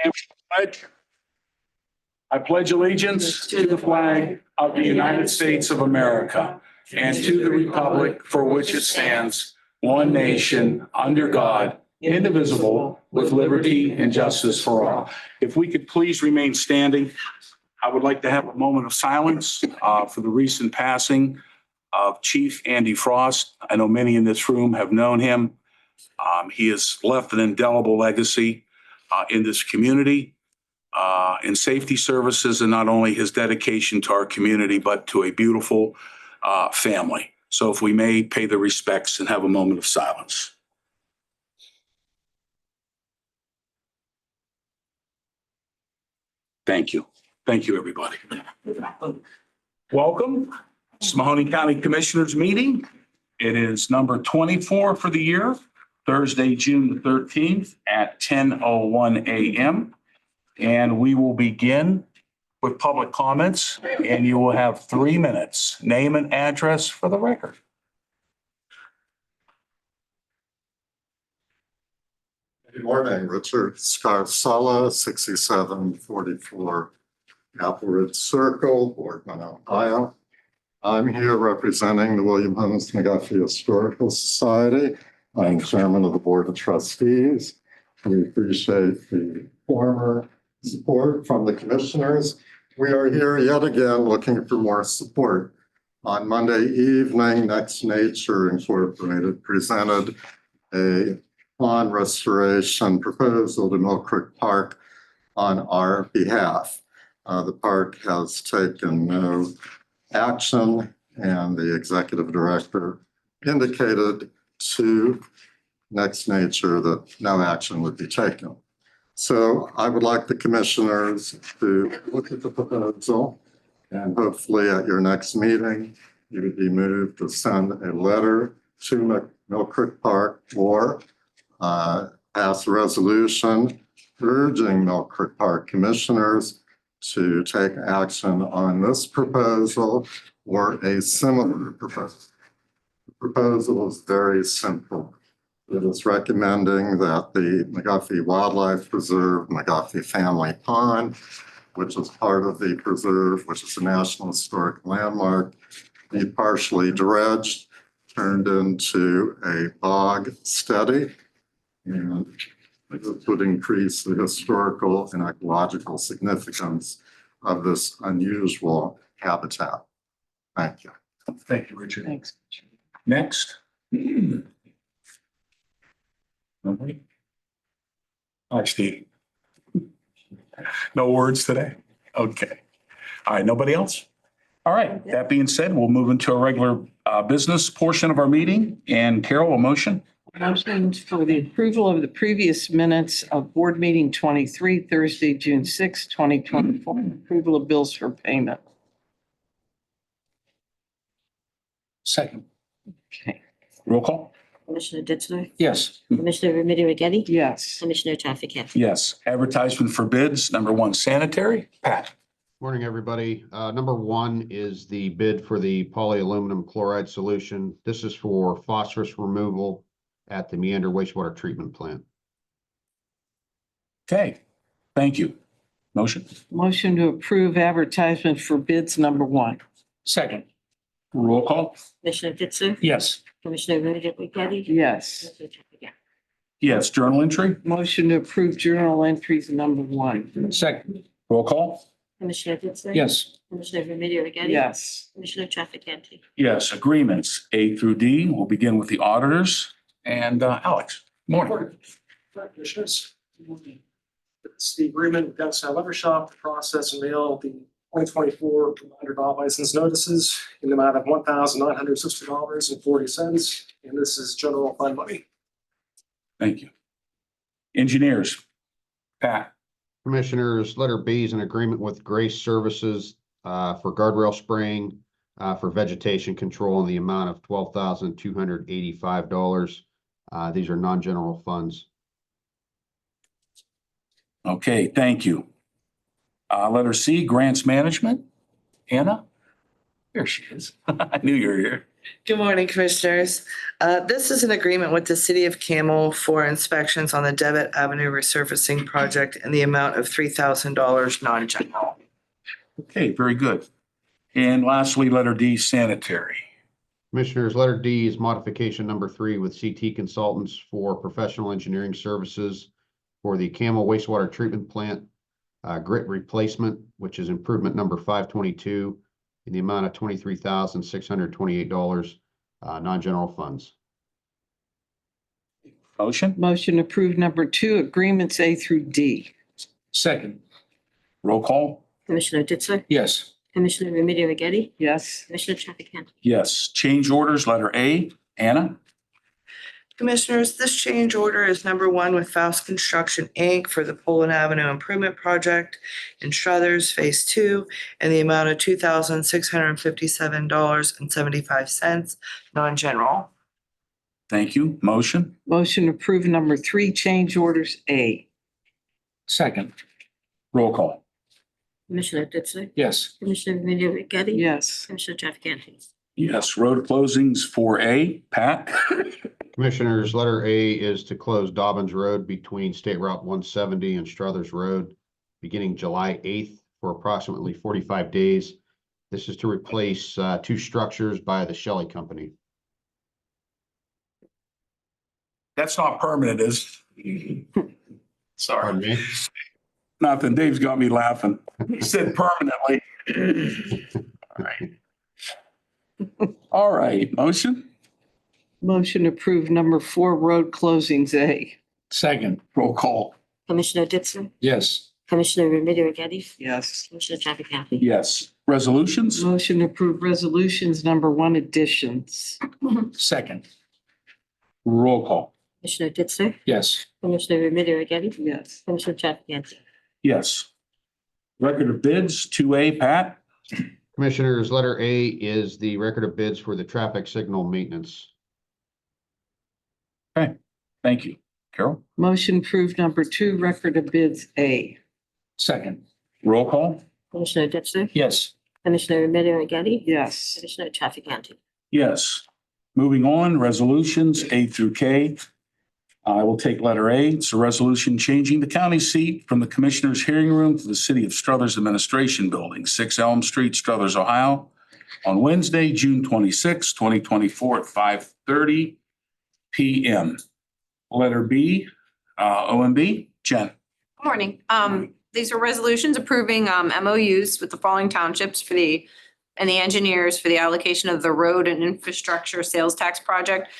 And pledge. I pledge allegiance to the flag of the United States of America and to the republic for which it stands, one nation, under God, indivisible, with liberty and justice for all. If we could please remain standing, I would like to have a moment of silence for the recent passing of Chief Andy Frost. I know many in this room have known him. He has left an indelible legacy in this community, in safety services, and not only his dedication to our community, but to a beautiful family. So if we may pay the respects and have a moment of silence. Thank you. Thank you, everybody. Welcome. It's Mahoning County Commissioners meeting. It is number 24 for the year, Thursday, June the 13th at 10:01 a.m. And we will begin with public comments, and you will have 3 minutes. Name and address for the record. Good morning, Richard Scarsella, 6744 Apple Ridge Circle, Boardman, Ohio. I'm here representing the William Holmes McGuffey Historical Society. I'm chairman of the Board of Trustees. We appreciate the former support from the commissioners. We are here yet again looking for more support. On Monday evening, Next Nature Incorporated presented a pond restoration proposal to Mill Creek Park on our behalf. The park has taken no action, and the executive director indicated to Next Nature that no action would be taken. So I would like the commissioners to look at the proposal, and hopefully at your next meeting, you would be moved to send a letter to Mill Creek Park or pass a resolution urging Mill Creek Park commissioners to take action on this proposal or a similar proposal. The proposal is very simple. It is recommending that the McGuffey Wildlife Preserve, McGuffey Family Pond, which is part of the preserve, which is a National Historic Landmark, be partially dredged, turned into a bog steady, and it would increase the historical and ecological significance of this unusual habitat. Thank you. Thank you, Richard. Thanks. Next. Nobody? Hi, Steve. No words today? Okay. All right, nobody else? All right, that being said, we'll move into a regular business portion of our meeting. And Carol, a motion? Motion for the approval of the previous minutes of board meeting 23, Thursday, June 6, 2024. Approval of bills for payment. Second. Okay. Roll call? Commissioner Ditzler? Yes. Commissioner Remedy Agati? Yes. Commissioner Trafficant? Yes. Advertisement for bids, number one, sanitary. Pat? Morning, everybody. Number one is the bid for the polyaluminum chloride solution. This is for phosphorus removal at the Meander wastewater treatment plant. Okay, thank you. Motion? Motion to approve advertisement for bids number one. Second. Roll call? Commissioner Ditzler? Yes. Commissioner Remedy Agati? Yes. Commissioner Trafficant? Yes. Journal entry? Motion to approve journal entries number one. Second. Roll call? Commissioner Ditzler? Yes. Commissioner Remedy Agati? Yes. Commissioner Trafficant? Yes. Agreements A through D. We'll begin with the auditors. And Alex, morning. Commissioners. It's the agreement with Downtown Leather Shop to process and mail the 2024 $100 license notices in the amount of $1,960.40. And this is general fund money. Thank you. Engineers, Pat. Commissioners, letter B is an agreement with Grace Services for guardrail spraying for vegetation control in the amount of $12,285. These are non-general funds. Okay, thank you. Letter C, grants management. Anna? There she is. I knew you were here. Good morning, Commissioners. This is an agreement with the City of Camel for inspections on the Devitt Avenue resurfacing project in the amount of $3,000 non-general. Okay, very good. And lastly, letter D, sanitary. Commissioners, letter D is modification number 3 with CT Consultants for professional engineering services for the Camel wastewater treatment plant grit replacement, which is improvement number 522 in the amount of $23,628, non-general funds. Motion? Motion approved number 2, agreements A through D. Second. Roll call? Commissioner Ditzler? Yes. Commissioner Remedy Agati? Yes. Commissioner Trafficant? Yes. Change orders, letter A. Anna? Commissioners, this change order is number 1 with Faust Construction, Inc. for the Poland Avenue Improvement Project in Struthers Phase 2 in the amount of $2,657.75, non-general. Thank you. Motion? Motion approved number 3, change orders A. Second. Roll call? Commissioner Ditzler? Yes. Commissioner Remedy Agati? Yes. Commissioner Trafficant? Yes. Road closings for A. Pat? Commissioners, letter A is to close Dobbins Road between State Route 170 and Struthers Road beginning July 8th for approximately 45 days. This is to replace 2 structures by the Shelley Company. That's not permanent, is it? Sorry. Pardon me? Nothing. Dave's got me laughing. He said permanently. All right. All right. Motion? Motion approved number 4, road closings A. Second. Roll call? Commissioner Ditzler? Yes. Commissioner Remedy Agati? Yes. Commissioner Trafficant? Yes. Resolutions? Motion approved resolutions number 1, additions. Second. Roll call? Commissioner Ditzler? Yes. Commissioner Remedy Agati? Yes. Commissioner Trafficant? Yes. Record of bids, 2A. Pat? Commissioners, letter A is the record of bids for the traffic signal maintenance. Thank you. Carol? Motion approved number 2, record of bids A. Second. Roll call? Commissioner Ditzler? Yes. Commissioner Remedy Agati? Yes. Commissioner Trafficant? Yes. Moving on, resolutions A through K. I will take letter A. It's a resolution changing the county seat from the Commissioners' hearing room to the City of Struthers Administration Building, 6 Elm Street, Struthers, Ohio, on Wednesday, June 26, 2024 at 5:30 PM. Letter B, OMB, Jen. Good morning. These are resolutions approving MOUs with the following townships for the engineers for the allocation of the road and infrastructure sales tax project.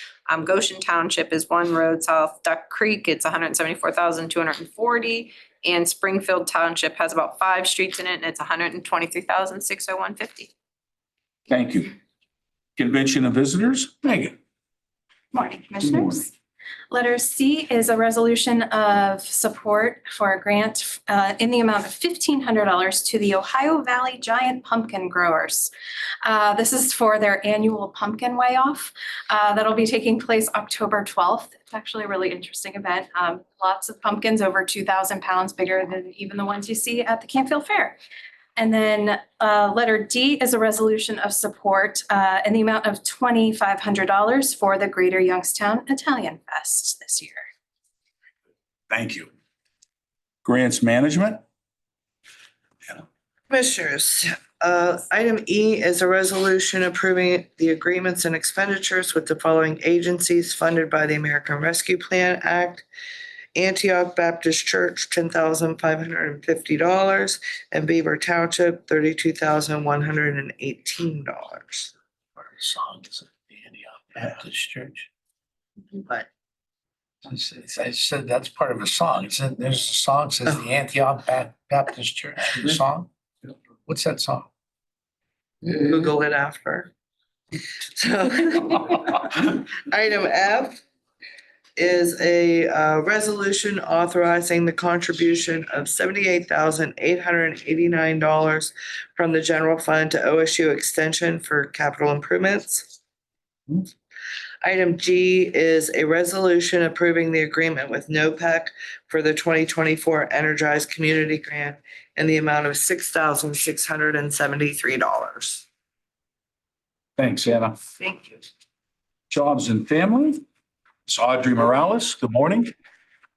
Goshen Township is one road, South Duck Creek, it's 174,240. And Springfield Township has about 5 streets in it, and it's 123,601.50. Thank you. Convention of Visitors, Megan. Morning, Commissioners. Letter C is a resolution of support for a grant in the amount of $1,500 to the Ohio Valley Giant Pumpkin Growers. This is for their annual pumpkin weigh-off that'll be taking place October 12th. It's actually a really interesting event. Lots of pumpkins, over 2,000 pounds, bigger than even the ones you see at the Campfield Fair. And then letter D is a resolution of support in the amount of $2,500 for the Greater Youngstown Italian Fest this year. Thank you. Grants Management. Commissioners, item E is a resolution approving the agreements and expenditures with the following agencies funded by the American Rescue Plan Act. Antioch Baptist Church, $10,550, and Beaver Township, $32,118. Song is the Antioch Baptist Church. But I said that's part of a song. It said there's a song that says the Antioch Baptist Church. The song? What's that song? Google it after. So item F is a resolution authorizing the contribution of $78,889 from the general fund to OSU Extension for capital improvements. Item G is a resolution approving the agreement with NOPEC for the 2024 Energized Community Grant in the amount of $6,673. Thanks, Anna. Thank you. Jobs and Family. It's Audrey Morales. Good morning.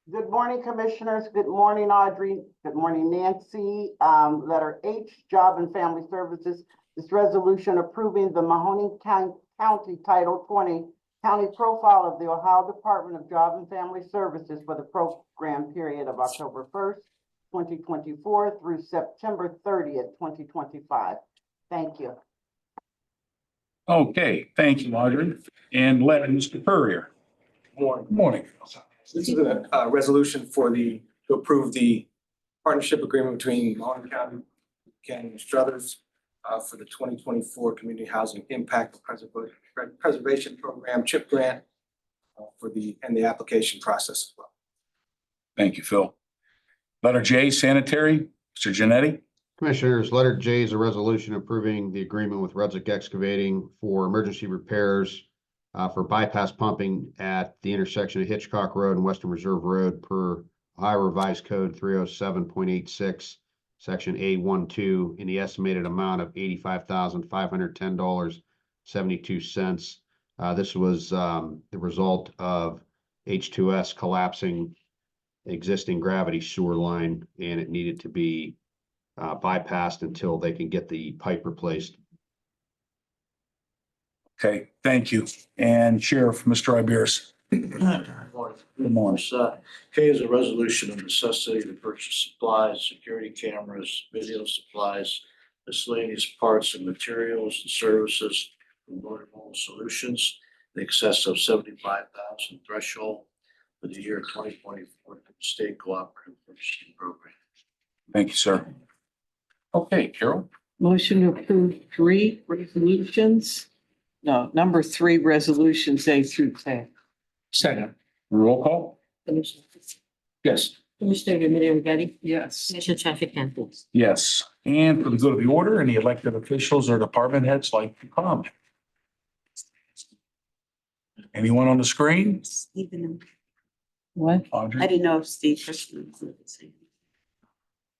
Good morning, Commissioners. Good morning, Audrey. Good morning, Nancy. Letter H, Job and Family Services. This resolution approving the Mahoning County Title 20 County Profile of the Ohio Department of Job and Family Services for the program period of October 1st, 2024 through September 30th, 2025. Thank you. Okay, thank you, Audrey. And let Mr. Courier. Morning. Good morning. This is a resolution to approve the partnership agreement between Mahoning County and Struthers for the 2024 Community Housing Impact Preservation Program CHIP grant and the application process as well. Thank you, Phil. Letter J, Sanitary, Mr. Genetti. Commissioners, letter J is a resolution approving the agreement with Rudzik Excavating for emergency repairs for bypass pumping at the intersection of Hitchcock Road and Western Reserve Road per Ohio Revised Code 307.86, Section A12, in the estimated amount of $85,510.72. This was the result of H2S collapsing existing gravity sewer line, and it needed to be bypassed until they can get the pipe replaced. Okay, thank you. And Sheriff, Mr. Iberis. Good morning. K is a resolution of necessity to purchase supplies, security cameras, video supplies, miscellaneous parts and materials and services from Motor Mobile Solutions in excess of 75,000 threshold for the year 2024 State Cooperative Purchasing Program. Thank you, sir. Okay, Carol. Motion to approve number three resolutions A through K. Second. Roll call. Commissioner, Yes. Commissioner Remedy Agati? Yes. Commissioner Trafficante? Yes. And for the good of the order, any elected officials or department heads like to comment? Anyone on the screen? What? Audrey? didn't know if Steve Christian was the same.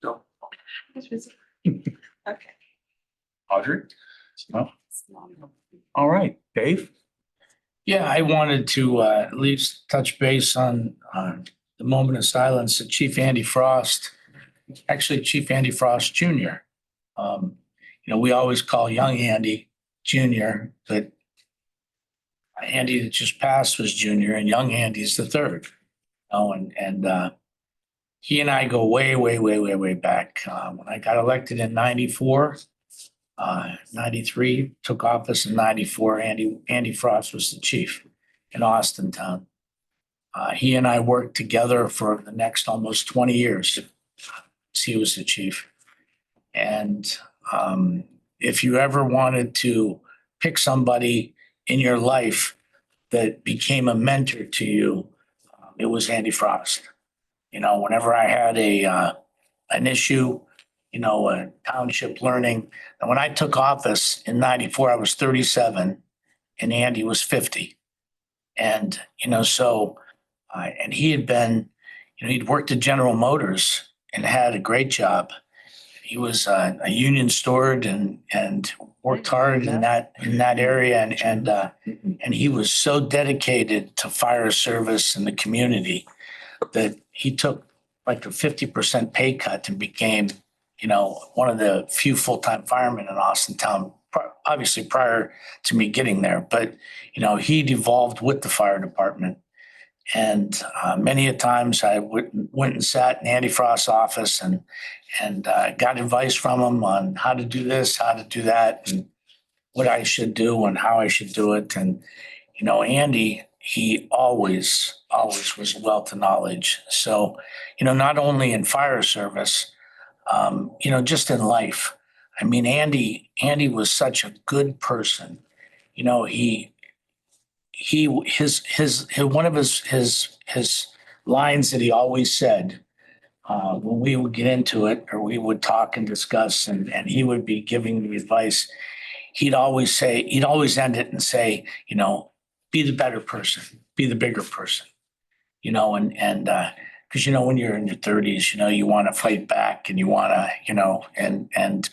No. Okay. Audrey? No? All right, Dave? Yeah, I wanted to at least touch base on the moment of silence that Chief Andy Frost, actually Chief Andy Frost Jr. We always call young Andy Jr., but Andy that just passed was junior and young Andy's the third. He and I go way, way, way, way, way back. When I got elected in 94, 93, took office in 94, Andy Frost was the chief in Austintown. He and I worked together for the next almost 20 years. He was the chief. And if you ever wanted to pick somebody in your life that became a mentor to you, it was Andy Frost. Whenever I had an issue, a township learning, and when I took office in 94, I was 37 and Andy was 50. And, and he had been, he'd worked at General Motors and had a great job. He was a union steward and worked hard in that area. And he was so dedicated to fire service and the community that he took like a 50% pay cut and became, one of the few full-time firemen in Austintown, obviously prior to me getting there. But, he evolved with the fire department. And many a times I went and sat in Andy Frost's office and got advice from him on how to do this, how to do that, and what I should do and how I should do it. And, Andy, he always was wealth of knowledge. So, not only in fire service, just in life. I mean, Andy was such a good person. One of his lines that he always said, when we would get into it or we would talk and discuss and he would be giving me advice, he'd always end it and say, be the better person, be the bigger person, because, when you're in your 30s, you want to fight back and you want to,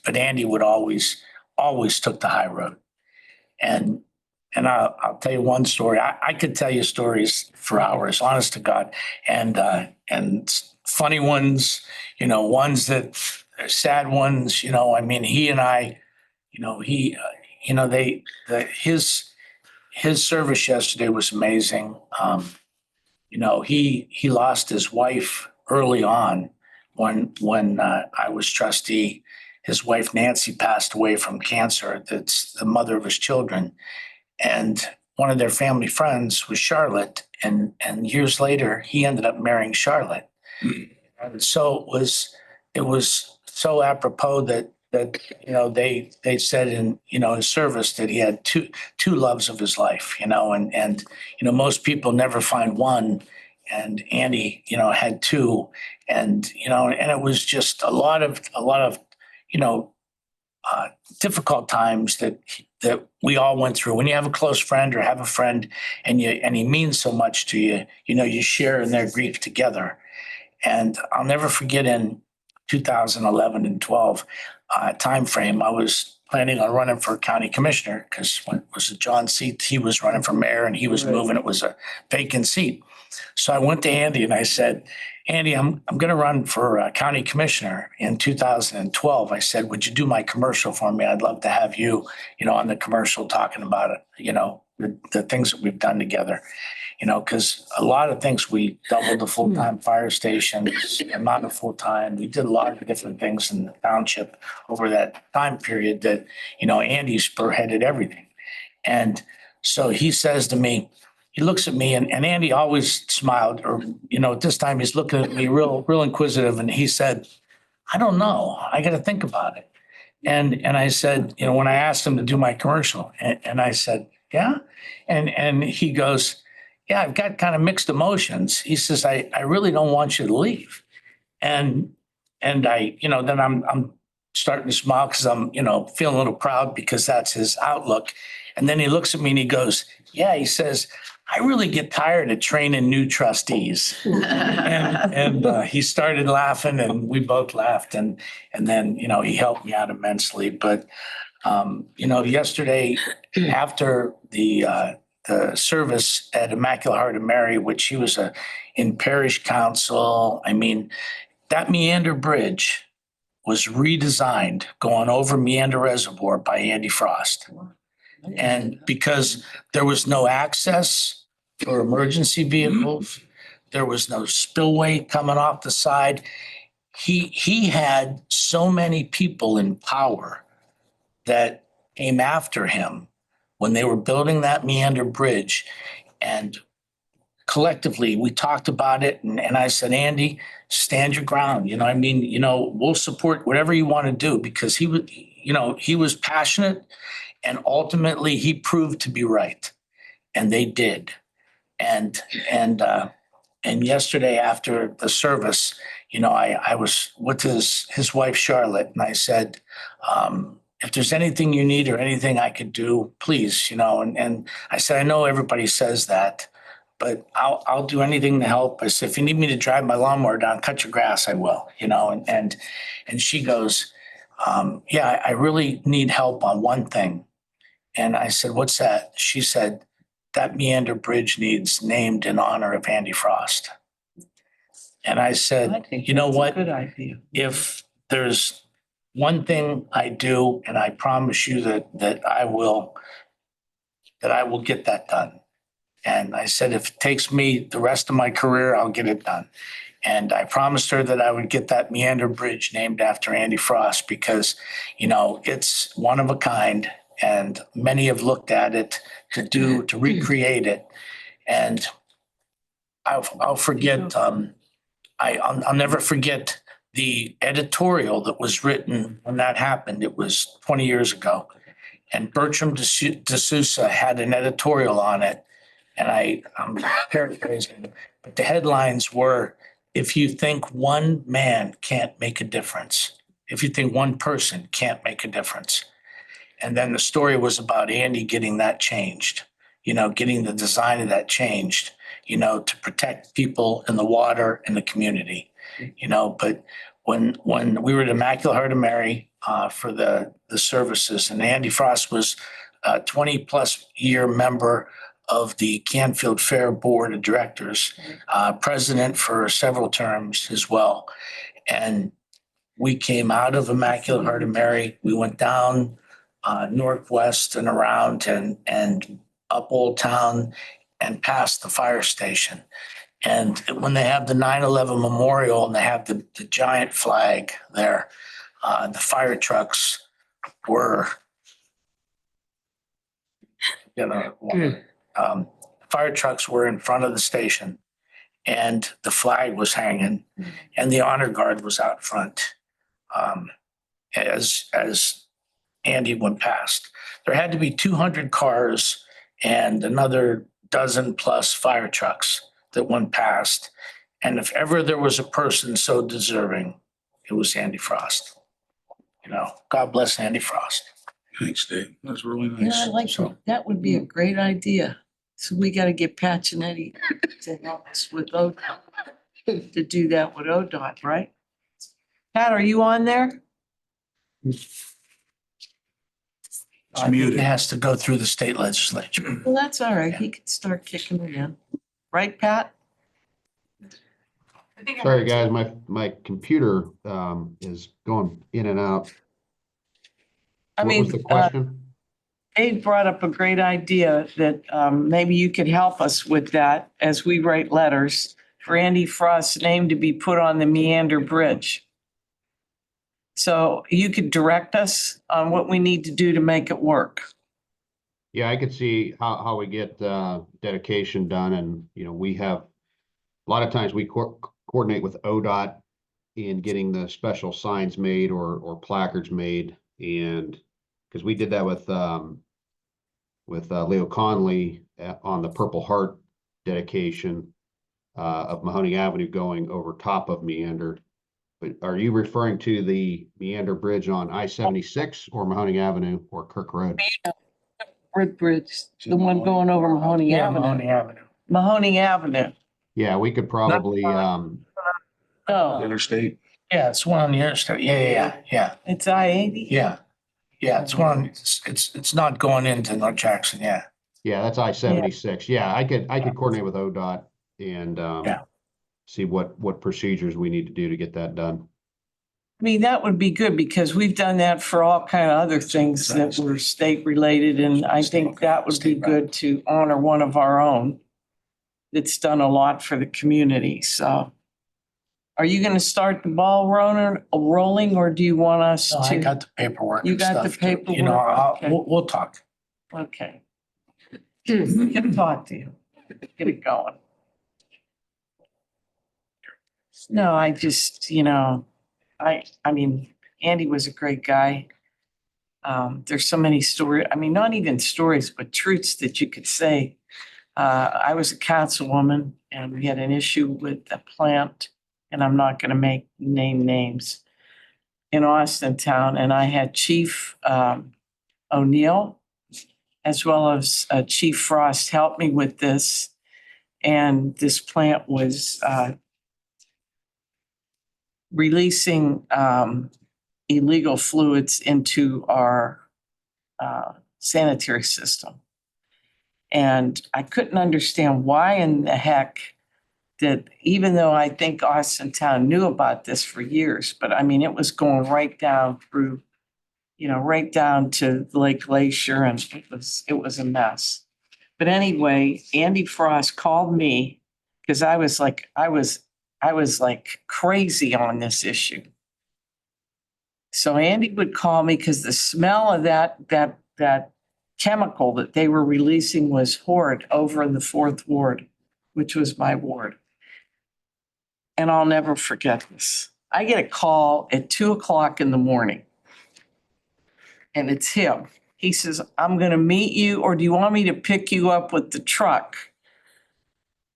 but Andy would always took the high road. And I'll tell you one story. I could tell you stories for hours, honest to God. And funny ones, ones that are sad ones, I mean, he and I, his service yesterday was amazing. He lost his wife early on when I was trustee. His wife Nancy passed away from cancer. That's the mother of his children. And one of their family friends was Charlotte. And years later, he ended up marrying Charlotte. And so it was so apropos that they said in his service that he had two loves of his life, and most people never find one, and Andy had two, and and it was just a lot of difficult times that we all went through. When you have a close friend or have a friend and he means so much to you, you share in their grief together. And I'll never forget in 2011 and 12 timeframe, I was planning on running for county commissioner because when it was a John seat, he was running for mayor and he was moving. It was a vacant seat. So I went to Andy and I said, Andy, I'm going to run for county commissioner in 2012. I said, would you do my commercial for me? I'd love to have you, on the commercial talking about it, the things that we've done together. Because a lot of things, we doubled the full-time fire stations, amount of full-time. We did a lot of different things in the township over that time period that, Andy spearheaded everything. And so he says to me, he looks at me and Andy always smiled, or, at this time he's looking at me real inquisitive. And he said, I don't know. I got to think about it. And I said, when I asked him to do my commercial and I said, yeah. And he goes, yeah, I've got kind of mixed emotions. He says, I really don't want you to leave. And I, then I'm starting to smile because I'm, feeling a little proud because that's his outlook. And then he looks at me and he goes, yeah, he says, I really get tired of training new trustees. and he started laughing and we both laughed. And then, he helped me out immensely. But, yesterday after the service at Immaculate Heart of Mary, which he was in parish council. I mean, that Meander Bridge was redesigned going over Meander Reservoir by Andy Frost. And because there was no access for emergency vehicles, there was no spillway coming off the side. He had so many people in power that came after him when they were building that Meander Bridge. And collectively, we talked about it. And I said, Andy, stand your ground. We'll support whatever you want to do because he was passionate and ultimately he proved to be right. And they did. And yesterday after the service, I was with his wife, Charlotte, and I said, if there's anything you need or anything I could do, please, and I said, I know everybody says that, but I'll do anything to help. I said, if you need me to drive my lawnmower down, cut your grass, I will, and she goes, yeah, I really need help on one thing. And I said, what's that? She said, that Meander Bridge needs named in honor of Andy Frost. And I said, you know what? Good idea. If there's one thing I do, and I promise you that I will get that done. And I said, if it takes me the rest of my career, I'll get it done. And I promised her that I would get that Meander Bridge named after Andy Frost because, it's one of a kind. And many have looked at it to recreate it. And I'll forget, I'll never forget the editorial that was written when that happened. It was 20 years ago. And Bertram D'Souza had an editorial on it. And I'm paraphrasing, but the headlines were, if you think one man can't make a difference, if you think one person can't make a difference. And then the story was about Andy getting that changed, getting the design of that changed, to protect people in the water and the community, but when we were at Immaculate Heart of Mary for the services and Andy Frost was a 20-plus year member of the Canfield Fair Board of Directors, president for several terms as well. And we came out of Immaculate Heart of Mary. We went down northwest and around and up Old Town and past the fire station. And when they have the 9/11 memorial and they have the giant flag there, the fire trucks were, fire trucks were in front of the station and the flag was hanging and the honor guard was out front. As Andy went past, there had to be 200 cars and another dozen plus fire trucks that went past. And if ever there was a person so deserving, it was Andy Frost. God bless Andy Frost. Thanks, Dave. That was really Yeah, I nice. like So- that. Would be a great idea. So we got to get Patch and Eddie to help us with ODOT, to do that with ODOT, right? Pat, are you on there? I think muted. it has to go through the state legislature. Well, that's all right. He could start kicking it in. Right, Pat? Sorry, guys, my computer is going in and out. I What was mean, the question? Dave brought up a great idea that maybe you could help us with that as we write letters for Andy Frost's name to be put on the Meander Bridge. So you could direct us on what we need to do to make it work. Yeah, I could see how we get dedication done, and we have a lot of times we coordinate with ODOT in getting the special signs made or placards made, and because we did that with Leo Conley on the Purple Heart dedication of Mahoning Avenue going over top of Meander. But are you referring to the Meander Bridge on I-76 or Mahoning Avenue or Kirk Road? Bridge, the one going over Mahoning Yeah, Avenue. Mahoning Avenue. Mahoning Avenue. Yeah, we could probably, Oh, Interstate. Yeah, it's one on the interstate. Yeah. it's I-80? Yeah, it's one, it's not going into North Jackson, yeah. yeah, that's I-76. Yeah, I could coordinate with ODOT and Yeah. see what procedures we need to do to get that done. I mean, that would be good because we've done that for all kind of other things that were state related. And I think that would be good to honor one of our own that's done a lot for the community. So are you going to start the ball rolling or do you want us No, I to? got the paperwork You and got the stuff. You know, paperwork? Okay. we'll talk. Okay. We can talk to you. Get it going. No, I just, I mean, Andy was a great guy. There's so many stories, I mean, not even stories, but truths that you could say. I was a councilwoman and we had an issue with a plant, and I'm not gonna name names, in Austin Town, and I had Chief O'Neill as well as Chief Frost help me with this. And this plant was releasing illegal fluids into our sanitary system. And I couldn't understand why in the heck that, even though I think Austin Town knew about this for years, but I mean, it was going right down through, right down to Lake Glacier, and it was a mess. But anyway, Andy Frost called me because I was like crazy on this issue. So Andy would call me because the smell of that chemical that they were releasing was horrid over in the 4th Ward, which was my ward. And I'll never forget this. I get a call at 2:00 in the morning. And it's him. He says, I'm going to meet you, or do you want me to pick you up with the truck?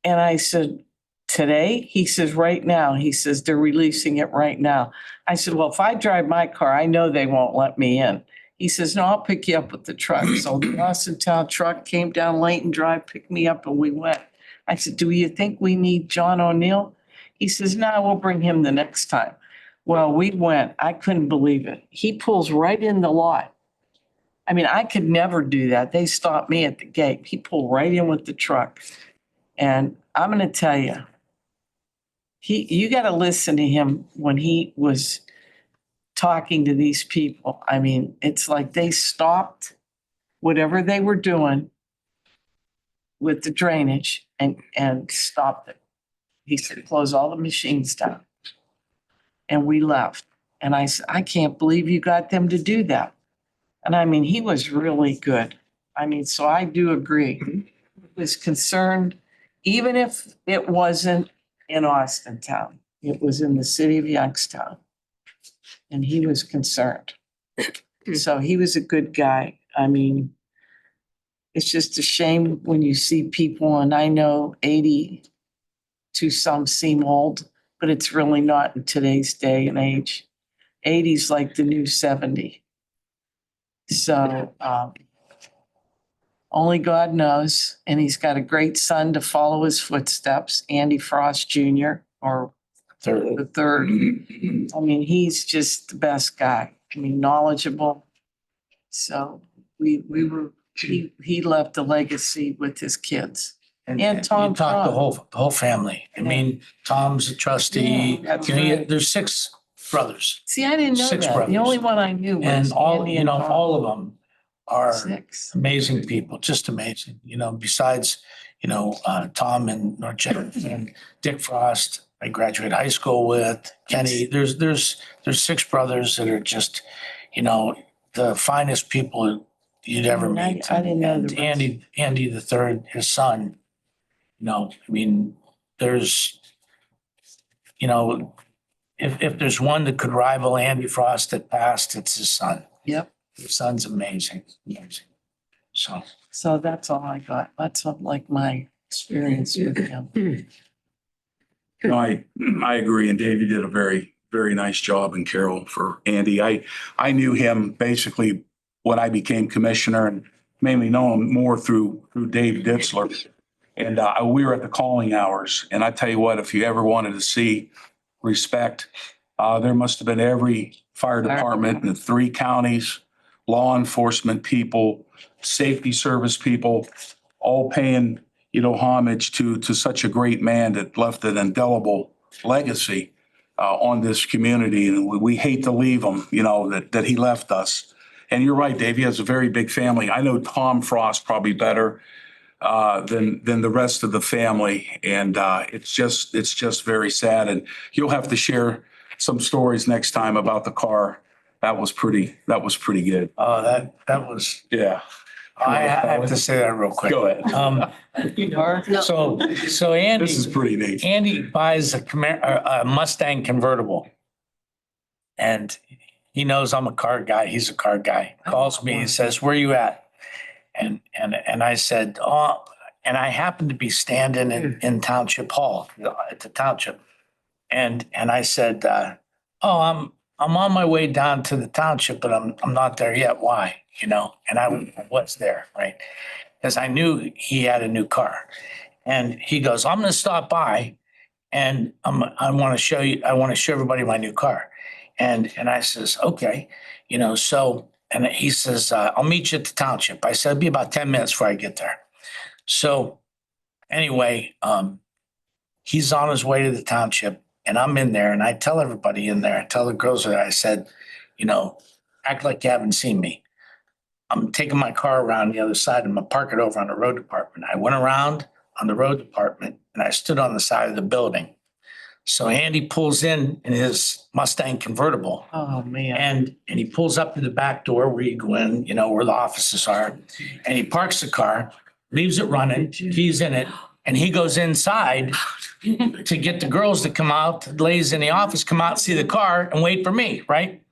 And I said, today? He says, right now. He says, they're releasing it right now. I said, well, if I drive my car, I know they won't let me in. He says, no, I'll pick you up with the truck. So the Austin Town truck came down Layton Drive, picked me up, and we went. I said, do you think we need John O'Neill? He says, no, we'll bring him the next time. Well, we went. I couldn't believe it. He pulls right in the lot. I mean, I could never do that. They stopped me at the gate. He pulled right in with the truck. And I'm gonna tell you, you gotta listen to him when he was talking to these people. I mean, it's like they stopped whatever they were doing with the drainage and stopped it. He said, close all the machines down. And we left. And I said, I can't believe you got them to do that. And I mean, he was really good. I mean, so I do agree. He was concerned, even if it wasn't in Austintown, it was in the city of Youngstown. And he was concerned. So he was a good guy. I mean, it's just a shame when you see people, and I know 80 to some seem old, but it's really not in today's day and age. 80's like the new 70. So only God knows. And he's got a great son to follow his footsteps, Andy Frost Jr., or the third. I mean, he's just the best guy. I mean, knowledgeable. So he left a legacy with his kids. And Tom You talk Frost. the whole family. I mean, Tom's a trustee. Yeah, that's You know, right. there's 6 brothers. See, I didn't know Six that. brothers. The only one I knew was And all, Andy you and know, Tom. all of them are 6. amazing people, just amazing. You know, besides, you know, Tom and Norjet and Dick Frost, I graduated high school with, Kenny. There's 6 brothers that are just, you know, the finest people you'd ever meet. I didn't know And the rest. Andy the third, his son, you know, I mean, there's, you know, if there's one that could rival Andy Frost that passed, it's his son. Yep. His son's amazing, amazing. So that's all I got. That's like my experience with him. No, I agree. And Dave, you did a very, very nice job, and Carol for Andy. I knew him basically when I became commissioner, and mainly know him more through Dave Ditzler. And we were at the calling hours. And I tell you what, if you ever wanted to see respect, there must have been every fire department in the 3 counties, law enforcement people, safety service people, all paying, you know, homage to such a great man that left an indelible legacy on this community. And we hate to leave him, you know, that he left us. And you're right, Dave, he has a very big family. I know Tom Frost probably better than the rest of the family. And it's just very sad. And you'll have to share some stories next time about the car. That was pretty good. Oh, that was, Yeah. I have to say that real quick. Go ahead. So Andy. This is pretty neat. Andy buys a Mustang convertible. And he knows I'm a car guy. He's a car guy. Calls me, he says, where you at? And I said, oh, and I happened to be standing in Township Hall at the township. And I said, oh, I'm on my way down to the township, but I'm not there yet. Why? You know, and I was there, right? Because I knew he had a new car. And he goes, I'm going to stop by and I want to show everybody my new car. And I says, okay, you know, so, and he says, I'll meet you at the township. I said, it'll be about 10 minutes before I get there. So anyway, he's on his way to the township and I'm in there and I tell everybody in there, I tell the girls that I said, you know, act like you haven't seen me. I'm taking my car around the other side. I'm gonna park it over on the road department. I went around on the road department and I stood on the side of the building. So Andy pulls in his Mustang convertible. Oh, man. And he pulls up to the back door where you go in, you know, where the offices are. And he parks the car, leaves it running, keys in it, and he goes inside to get the girls to come out, the ladies in the office, come out, see the car and wait for me, right?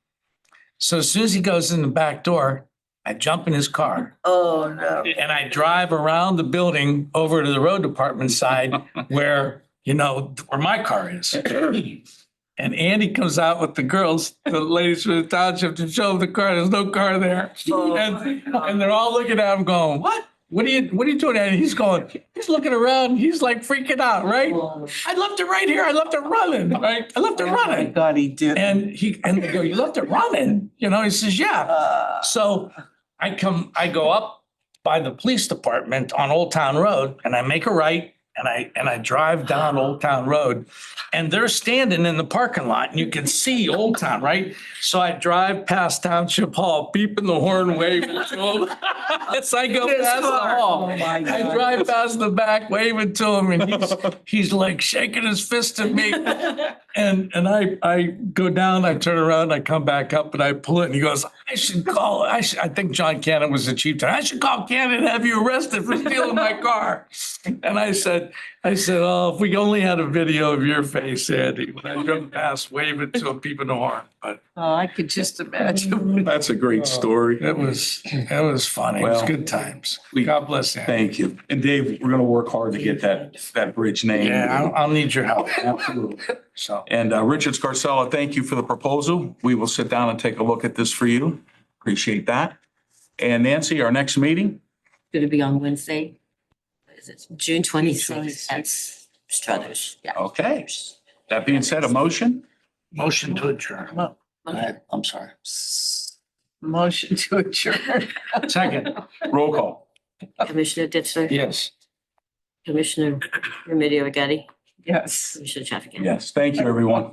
So as soon as he goes in the back door, I jump in his car. Oh, no. And I drive around the building over to the road department side where, you know, where my car is. And Andy comes out with the girls, the ladies from the township, to show them the car. There's no car there. And they're all looking at him going, what? What are you doing? And he's looking around. He's like freaking out, right? I left it right here. I left it running, right? I left it Oh, my running. God, he did. And they go, you left it running? You know, he says, yeah. So I go up by the police department on Old Town Road and I make a right and I drive down Old Town Road and they're standing in the parking lot and you can see Old Town, right? So I drive past Township Hall, beeping the horn, waving to them. As I go past the hall, I drive past the back, waving to him and he's like shaking his fist at me. And I go down, I turn around, I come back up and I pull it and he goes, I think John Cannon was the chief. I should call Cannon and have you arrested for stealing my car. And I said, oh, if we only had a video of your face, Andy, when I drove past waving to a peeping the horn, but Oh, I could just imagine. That's a great story. it was funny. It was Well, good times. we- God bless Andy. Thank you. And Dave, we're gonna work hard to get that bridge named. Yeah, I'll need your help. Absolutely. So, And Richard Scarcella, thank you for the proposal. We will sit down and take a look at this for you. Appreciate that. And Nancy, our next meeting? Gonna be on Wednesday. What is it? June 26th at Struthers. Yeah. Okay. That being said, a motion? motion to adjourn. Go ahead. I'm sorry. Motion to adjourn. Second, Roll call. Commissioner Ditzler? yes. Commissioner Remedy Agati? Yes. Commissioner Trafficant? Yes, thank you, everyone.